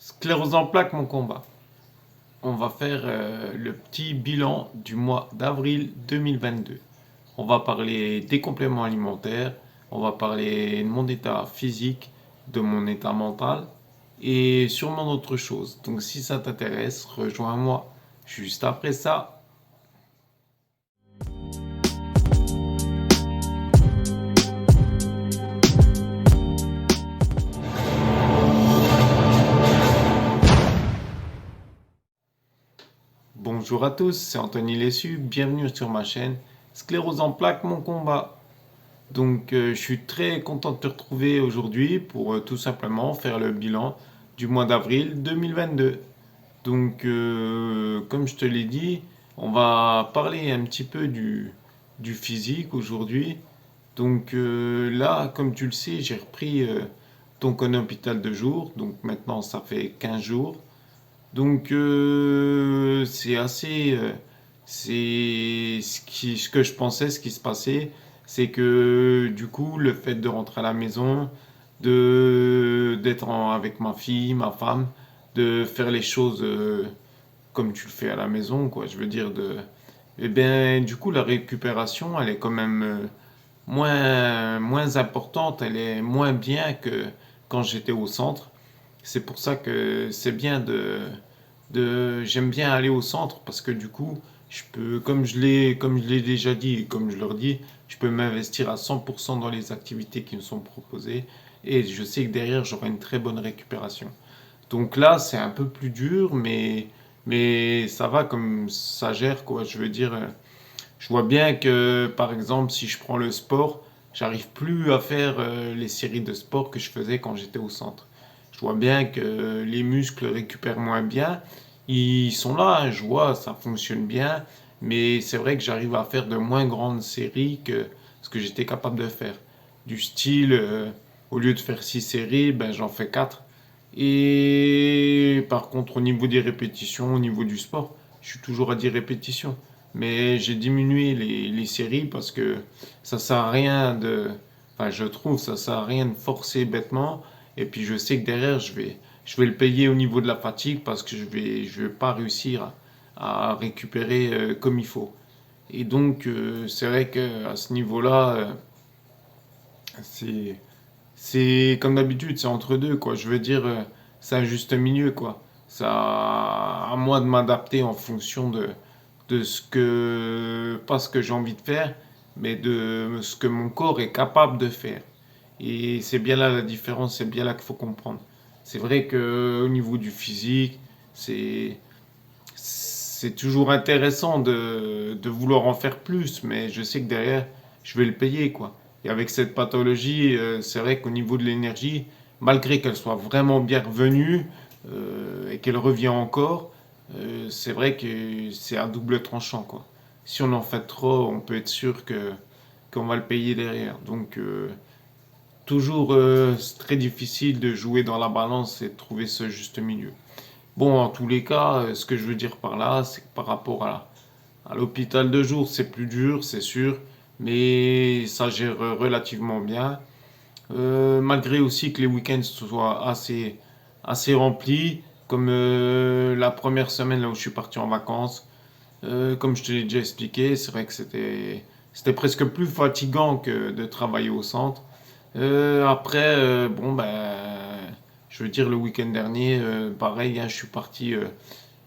Sclérose en plaques, mon combat. On va faire le petit bilan du mois d'avril 2022. On va parler des compléments alimentaires, on va parler de mon état physique, de mon état mental et sûrement d'autres choses. Donc si ça t'intéresse, rejoins-moi juste après ça. Bonjour à tous, c'est Anthony Lessu, bienvenue sur ma chaîne Sclérose en plaques, mon combat. Donc, je suis très content de te retrouver aujourd'hui pour tout simplement faire le bilan du mois d'avril 2022. Donc, comme je te l'ai dit, on va parler un petit peu du physique aujourd'hui. Donc là, comme tu le sais, j'ai repris donc un hôpital de jour. Donc maintenant, ça fait 15 jours. Donc c'est assez, c'est ce que je pensais, ce qui se passait, c'est que du coup le fait de rentrer à la maison, avec ma fille, ma femme, de faire les choses comme tu le fais à la maison, quoi. Je veux dire eh bien du coup la récupération, elle est quand même moins importante, elle est moins bien que quand j'étais au centre. C'est pour ça que c'est bien j'aime bien aller au centre parce que du coup, je peux, comme je l'ai déjà dit et comme je leur dis, je peux m'investir à 100% dans les activités qui me sont proposées et je sais que derrière, j'aurai une très bonne récupération. Donc là, c'est un peu plus dur, mais ça va comme ça gère, quoi. Je veux dire, je vois bien que, par exemple, si je prends le sport, j'arrive plus à faire les séries de sport que je faisais quand j'étais au centre. Je vois bien que les muscles récupèrent moins bien. Ils sont là, hein, je vois, ça fonctionne bien, mais c'est vrai que j'arrive à faire de moins grandes séries que ce que j'étais capable de faire. Du style, au lieu de faire 6 séries, ben, j'en fais 4. Et par contre, au niveau des répétitions, au niveau du sport, je suis toujours à 10 répétitions. Mais j'ai diminué les séries parce que ça sert à rien de. Enfin, je trouve ça sert à rien de forcer bêtement. Et puis je sais que derrière, je vais le payer au niveau de la fatigue parce que je vais pas réussir à récupérer comme il faut. Et donc, c'est vrai qu'à ce niveau-là, c'est c'est comme d'habitude, c'est entre deux, quoi. Je veux dire, c'est un juste milieu, quoi. Ça, à moi de m'adapter en fonction de ce que, pas ce que j'ai envie de faire, mais de ce que mon corps est capable de faire. Et c'est bien là la différence, c'est bien là qu'il faut comprendre. C'est vrai que au niveau du physique, c'est c'est toujours intéressant de vouloir en faire plus, mais je sais que derrière, je vais le payer, quoi. Et avec cette pathologie, c'est vrai qu'au niveau de l'énergie, malgré qu'elle soit vraiment bien revenue et qu'elle revient encore, c'est vrai que c'est à double tranchant, quoi. Si on en fait trop, on peut être sûr que qu'on va le payer derrière. Donc, toujours c'est très difficile de jouer dans la balance et de trouver ce juste milieu. Bon, en tous les cas, ce que je veux dire par là, c'est que par rapport à l'hôpital de jour, c'est plus dur, c'est sûr, mais ça gère relativement bien. Malgré aussi que les week-ends soient assez remplis, comme la première semaine là où je suis parti en vacances. Comme je te l'ai déjà expliqué, c'est vrai que c'était presque plus fatigant que de travailler au centre. Après, bon, ben, je veux dire, le week-end dernier, pareil, hein, je suis parti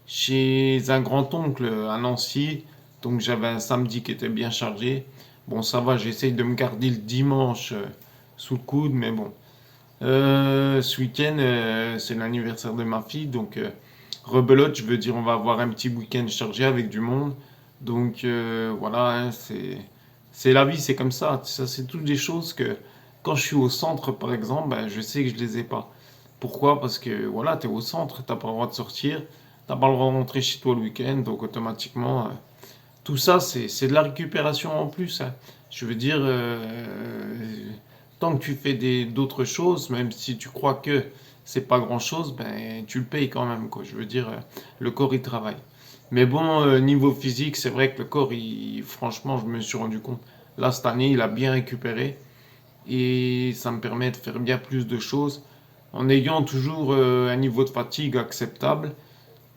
chez un grand-oncle à Nancy. Donc j'avais un samedi qui était bien chargé. Bon, ça va, j'essaye de me garder le dimanche sous le coude, mais bon. Ce week-end, c'est l'anniversaire de ma fille, donc rebelote, je veux dire, on va avoir un petit week-end chargé avec du monde. Donc voilà, hein, c'est la vie, c'est comme ça. Ça, c'est toutes des choses que quand je suis au centre, par exemple, ben, je sais que je les ai pas. Pourquoi? Parce que voilà, tu es au centre, t'as pas le droit de sortir, t'as pas le droit de rentrer chez toi le week-end, donc automatiquement, tout ça, c'est de la récupération en plus, hein. Je veux dire, tant que tu fais d'autres choses, même si tu crois que c'est pas grand-chose, ben tu le payes quand même, quoi. Je veux dire, le corps il travaille. Mais bon, niveau physique, c'est vrai que le corps, franchement, je me suis rendu compte. Là, cette année, il a bien récupéré et ça me permet de faire bien plus de choses. en ayant toujours un niveau de fatigue acceptable.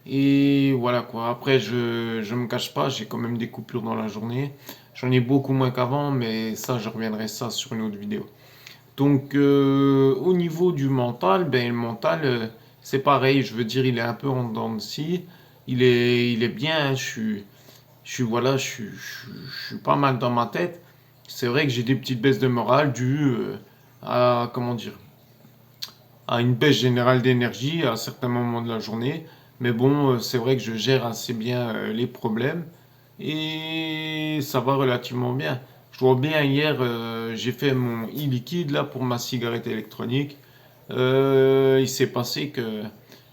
Et voilà quoi. Après, je me cache pas, j'ai quand même des coupures dans la journée. J'en ai beaucoup moins qu'avant, mais ça, je reviendrai ça sur une autre vidéo. Donc, au niveau du mental, ben le mental, c'est pareil. Je veux dire, il est un peu en dents de scie. Il est bien. Voilà, je suis pas mal dans ma tête. C'est vrai que j'ai des petites baisses de morale dues à, comment dire, à une baisse générale d'énergie à certains moments de la journée. Mais bon, c'est vrai que je gère assez bien les problèmes et ça va relativement bien. Je vois bien hier, j'ai fait mon e-liquide là pour ma cigarette électronique. Il s'est passé que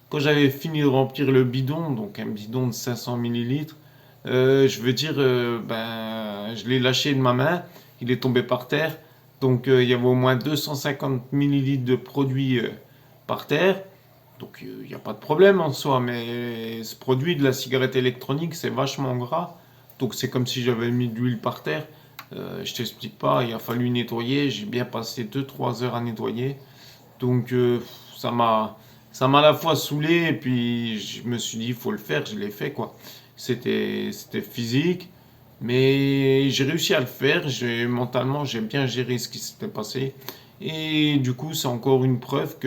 quand j'avais fini de remplir le bidon, donc un bidon de 500 millilitres, je veux dire, ben, je l'ai lâché de ma main, il est tombé par terre. Donc il y avait au moins 250 millilitres de produit par terre. Donc il n'y a pas de problème en soi, mais ce produit de la cigarette électronique, c'est vachement gras. Donc c'est comme si j'avais mis de l'huile par terre. Je t'explique pas, il a fallu nettoyer. J'ai bien passé 2 3 heures à nettoyer. Donc ça m'a ça m'a à la fois saoulé et puis je me suis dit il faut le faire, je l'ai fait quoi. C'était physique, mais j'ai réussi à le faire. Mentalement j'ai bien géré ce qui s'était passé et du coup c'est encore une preuve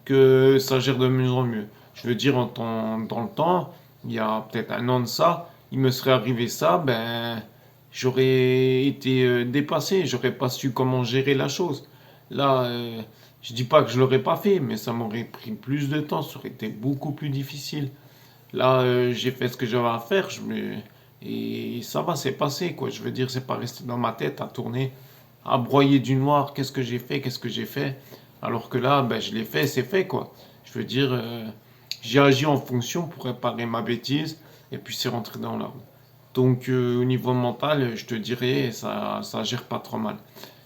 que ça gère de mieux en mieux. Je veux dire dans le temps, il y a peut-être un an de ça, il me serait arrivé ça, ben j'aurais été dépassé, j'aurais pas su comment gérer la chose. Là, je dis pas que je l'aurais pas fait, mais ça m'aurait pris plus de temps, ça aurait été beaucoup plus difficile. Là, j'ai fait ce que j'avais à faire, et ça va, c'est passé, quoi. Je veux dire, c'est pas resté dans ma tête à tourner, à broyer du noir, qu'est-ce que j'ai fait. Alors que là, ben, je l'ai fait, c'est fait, quoi. Je veux dire, j'ai agi en fonction pour réparer ma bêtise, et puis c'est rentré dans la roue. Donc, au niveau mental, je te dirais, ça gère pas trop mal.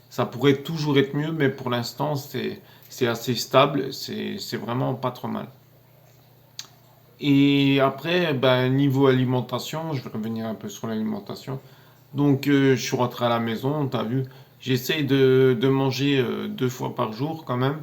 Ça pourrait toujours être mieux, mais pour l'instant, c'est assez stable, c'est vraiment pas trop mal. Et après, ben, niveau alimentation, je vais revenir un peu sur l'alimentation. Donc, je suis rentré à la maison, t'as vu, j'essaye de manger 2 fois par jour quand même.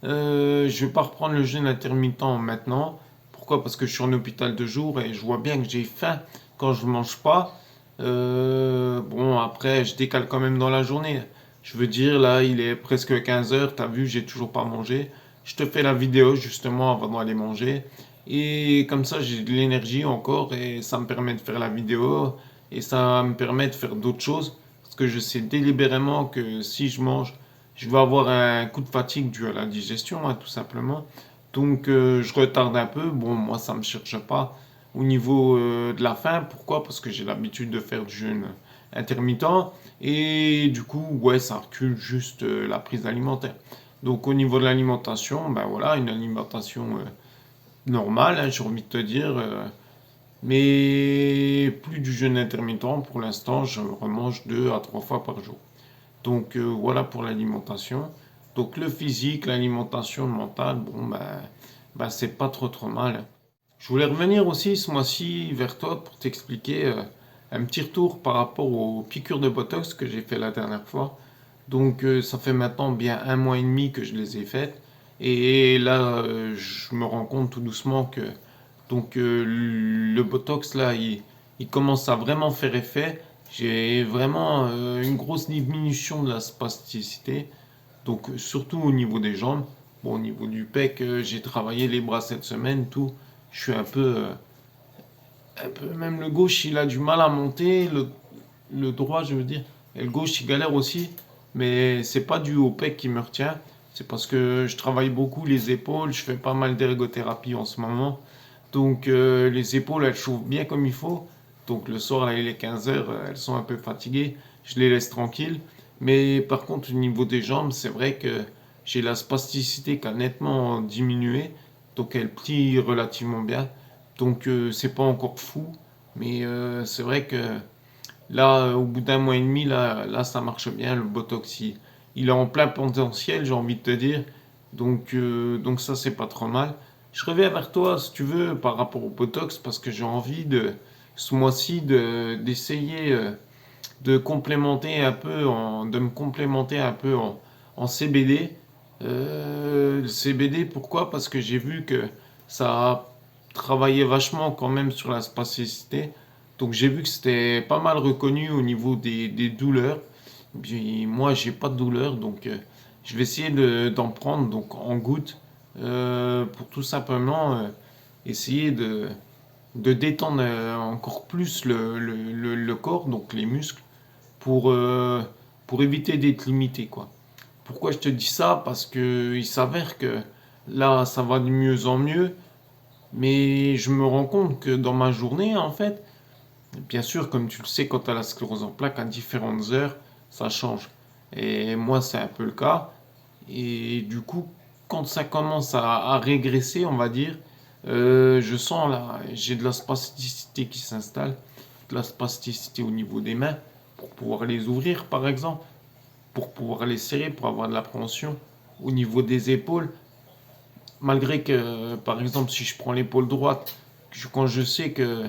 Je vais pas reprendre le jeûne intermittent maintenant. Pourquoi? Parce que je suis en hôpital de jour et je vois bien que j'ai faim quand je mange pas. Bon, après, je décale quand même dans la journée. Je veux dire, là, il est presque 15 heures, t'as vu, j'ai toujours pas mangé. Je te fais la vidéo justement avant d'aller manger. Et comme ça, j'ai de l'énergie encore et ça me permet de faire la vidéo et ça me permet de faire d'autres choses. Parce que je sais délibérément que si je mange, je vais avoir un coup de fatigue dû à la digestion, hein, tout simplement. Donc je retarde un peu. Bon, moi, ça me cherche pas au niveau de la faim. Pourquoi? Parce que j'ai l'habitude de faire du jeûne intermittent. Et du coup, ouais, ça recule juste la prise alimentaire. Donc au niveau de l'alimentation, ben voilà, une alimentation normale, hein, j'ai envie de te dire. Mais plus du jeûne intermittent. Pour l'instant, je remange 2 à 3 fois par jour. Donc voilà pour l'alimentation. Donc le physique, l'alimentation, le mental, bon ben, c'est pas trop mal. Je voulais revenir aussi ce mois-ci vers toi pour t'expliquer un petit retour par rapport aux piqûres de Botox que j'ai fait la dernière fois. Donc ça fait maintenant bien 1 mois et demi que je les ai faites. Et là, je me rends compte tout doucement que donc le Botox là, il commence à vraiment faire effet. J'ai vraiment une grosse diminution de la spasticité. Donc surtout au niveau des jambes. Bon, au niveau du pec, j'ai travaillé les bras cette semaine, tout. Je suis un peu, même le gauche, il a du mal à monter, le droit, je veux dire. Et le gauche, il galère aussi. Mais c'est pas dû au pec qui me retient. C'est parce que je travaille beaucoup les épaules, je fais pas mal d'ergothérapie en ce moment. Donc les épaules, elles chauffent bien comme il faut. Donc le soir, là, il est 15 heures, elles sont un peu fatiguées. Je les laisse tranquilles. Mais par contre, au niveau des jambes, c'est vrai que j'ai la spasticité qui a nettement diminué. Donc elle plie relativement bien. Donc c'est pas encore fou. Mais c'est vrai que là, au bout d'1 mois et demi, là ça marche bien. Le Botox, il est en plein potentiel, j'ai envie de te dire. Donc ça, c'est pas trop mal. Je reviens vers toi, si tu veux, par rapport au Botox, parce que j'ai envie ce mois-ci, d'essayer de complémenter un peu, de me complémenter un peu en CBD. Le CBD, pourquoi? Parce que j'ai vu que ça a travaillé vachement quand même sur la spasticité. Donc j'ai vu que c'était pas mal reconnu au niveau des douleurs. Puis moi, j'ai pas de douleur, donc je vais essayer d'en prendre donc en gouttes pour tout simplement essayer de détendre encore plus le corps, donc les muscles, pour, euh, pour éviter d'être limité, quoi. Pourquoi je te dis ça? Parce que il s'avère que là, ça va de mieux en mieux, mais je me rends compte que dans ma journée, en fait, bien sûr, comme tu le sais, quand tu as la sclérose en plaques, à différentes heures, ça change. Et moi, c'est un peu le cas. Et du coup, quand ça commence à régresser, on va dire, je sens là, j'ai de la spasticité qui s'installe, de la spasticité au niveau des mains, pour pouvoir les ouvrir, par exemple, pour pouvoir les serrer, pour avoir de l'appréhension au niveau des épaules. Malgré que, par exemple, si je prends l'épaule droite, quand je sais que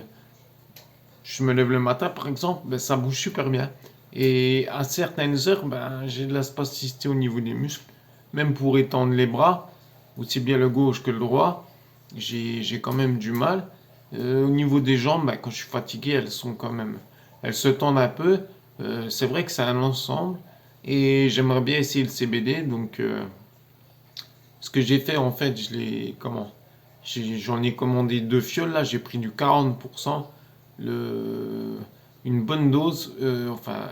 je me lève le matin, par exemple, ben, ça bouge super bien. Et à certaines heures, ben, j'ai de la spasticité au niveau des muscles. Même pour étendre les bras, aussi bien le gauche que le droit, j'ai quand même du mal. Au niveau des jambes, ben, quand je suis fatigué, elles se tendent un peu. C'est vrai que c'est un ensemble. Et j'aimerais bien essayer le CBD. Donc, ce que j'ai fait, en fait, j'en ai commandé deux fioles. Là, j'ai pris du 40%. Le, une bonne dose, enfin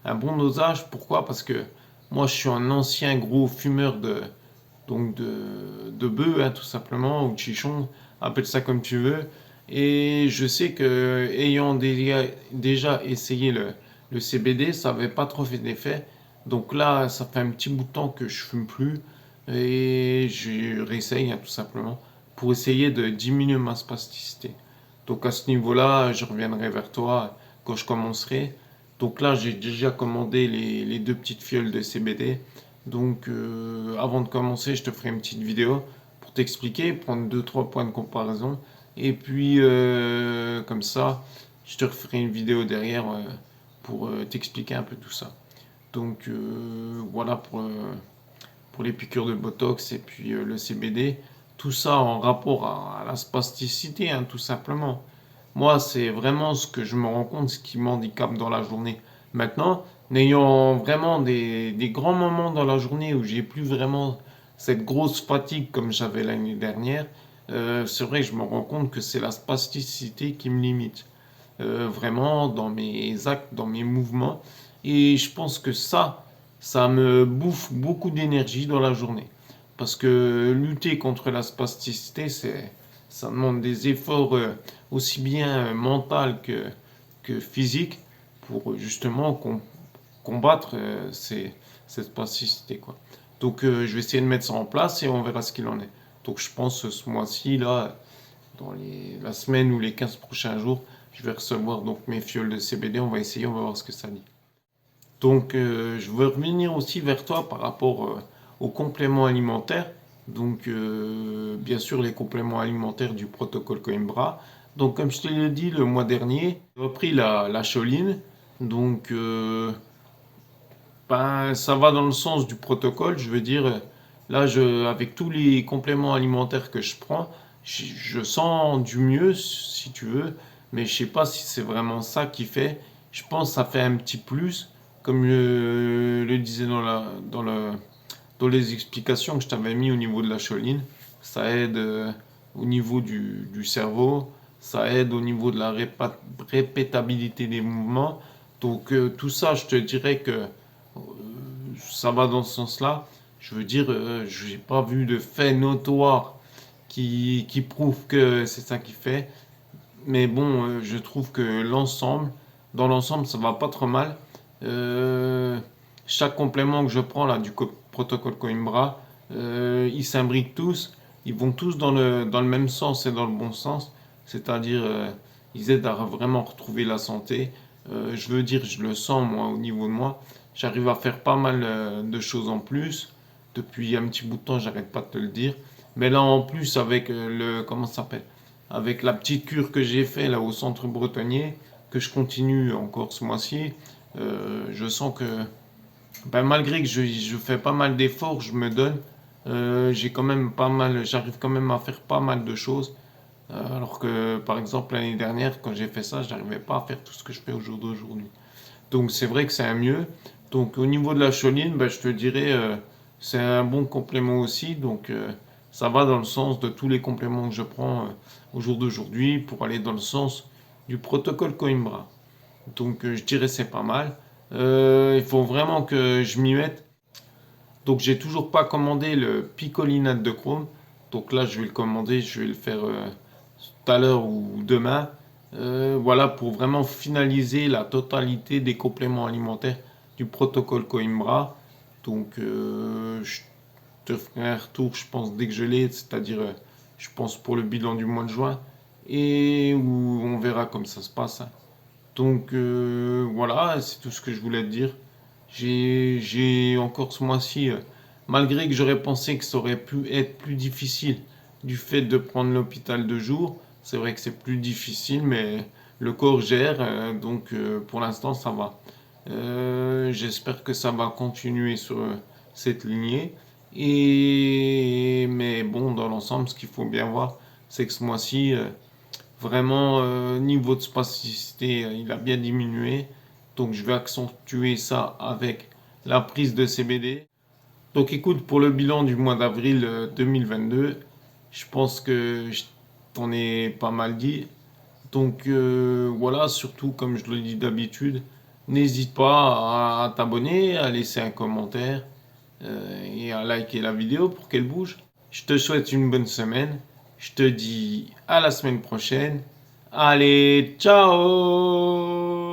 un bon dosage. Pourquoi? Parce que moi je suis un ancien gros fumeur de bœuf, hein, tout simplement, ou de chichon, appelle ça comme tu veux. Et je sais que ayant déjà essayé le CBD, ça n'avait pas trop fait d'effet. Donc là, ça fait un petit bout de temps que je fume plus et je réessaye, hein, tout simplement pour essayer de diminuer ma spasticité. Donc à ce niveau-là, je reviendrai vers toi quand je commencerai. Donc là, j'ai déjà commandé les deux petites fioles de CBD. Donc avant de commencer, je te ferai une petite vidéo pour t'expliquer, prendre deux trois points de comparaison. Et puis comme ça, je te referai une vidéo derrière pour t'expliquer un peu tout ça. Donc voilà pour les piqûres de Botox et puis le CBD. Tout ça en rapport à la spasticité, hein, tout simplement. Moi, c'est vraiment ce que je me rends compte, ce qui m'handicape dans la journée. Maintenant, n'ayant vraiment des grands moments dans la journée où j'ai plus vraiment cette grosse fatigue comme j'avais l'année dernière, c'est vrai que je me rends compte que c'est la spasticité qui me limite. Vraiment dans mes actes, dans mes mouvements. Et je pense que ça me bouffe beaucoup d'énergie dans la journée. Parce que lutter contre la spasticité, ça demande des efforts aussi bien mental que physique pour justement combattre cette spasticité, quoi. Donc je vais essayer de mettre ça en place et on verra ce qu'il en est. Donc je pense ce mois-ci, là, dans la semaine ou les 15 prochains jours, je vais recevoir donc mes fioles de CBD. On va essayer, on va voir ce que ça dit. Donc, je veux revenir aussi vers toi par rapport aux compléments alimentaires. Donc, bien sûr, les compléments alimentaires du protocole Coimbra. Donc, comme je te l'ai dit le mois dernier, j'ai repris la choline. Donc, ben, ça va dans le sens du protocole. Je veux dire, là, avec tous les compléments alimentaires que je prends, je sens du mieux, si tu veux. Mais je sais pas si c'est vraiment ça qui fait. Je pense que ça fait un petit plus, comme je le disais dans les explications que je t'avais mis au niveau de la choline. Ça aide au niveau du cerveau. Ça aide au niveau de la répétabilité des mouvements. Donc, tout ça, je te dirais que ça va dans ce sens-là. Je veux dire, je n'ai pas vu de fait notoire qui prouve que c'est ça qui fait. Mais bon, je trouve que dans l'ensemble, ça va pas trop mal. Euh, Chaque complément que je prends là du protocole Coimbra, ils s'imbriquent tous. Ils vont tous dans le même sens et dans le bon sens. C'est-à-dire, ils aident à vraiment retrouver la santé. Je veux dire, je le sens moi au niveau de moi. J'arrive à faire pas mal de choses en plus. Depuis un petit bout de temps, j'arrête pas de te le dire. Mais là en plus avec comment ça s'appelle? Avec la petite cure que j'ai fait là au centre bretonnier, que je continue encore ce mois-ci, je sens que Ben, malgré que je fais pas mal d'efforts, je me donne, j'ai quand même pas mal, j'arrive quand même à faire pas mal de choses. Alors que, par exemple, l'année dernière, quand j'ai fait ça, je n'arrivais pas à faire tout ce que je fais au jour d'aujourd'hui. Donc, c'est vrai que c'est un mieux. Donc, au niveau de la choline, ben, je te dirais, c'est un bon complément aussi. Donc, ça va dans le sens de tous les compléments que je prends au jour d'aujourd'hui pour aller dans le sens du protocole Coimbra. Donc, je dirais c'est pas mal. Il faut vraiment que je m'y mette. Donc, j'ai toujours pas commandé le picolinate de chrome. Donc là, je vais le commander, je vais le faire tout à l'heure ou demain. Voilà, pour vraiment finaliser la totalité des compléments alimentaires du protocole Coimbra. Donc, je te ferai un retour, je pense, dès que je l'ai, c'est-à-dire, je pense, pour le bilan du mois de juin. Et où on verra comme ça se passe, hein. Donc, voilà, c'est tout ce que je voulais te dire. J'ai encore ce mois-ci, malgré que j'aurais pensé que ça aurait pu être plus difficile du fait de prendre l'hôpital de jour, c'est vrai que c'est plus difficile, mais le corps gère, donc pour l'instant ça va. J'espère que ça va continuer sur cette lignée. Et mais bon, dans l'ensemble, ce qu'il faut bien voir, c'est que ce mois-ci, vraiment, niveau de spasticité, il a bien diminué. Donc je vais accentuer ça avec la prise de CBD. Donc écoute, pour le bilan du mois d'avril 2022, je pense que je t'en ai pas mal dit. Donc voilà, surtout comme je le dis d'habitude, n'hésite pas à t'abonner, à laisser un commentaire et à liker la vidéo pour qu'elle bouge. Je te souhaite une bonne semaine. Je te dis à la semaine prochaine. Allez, ciao!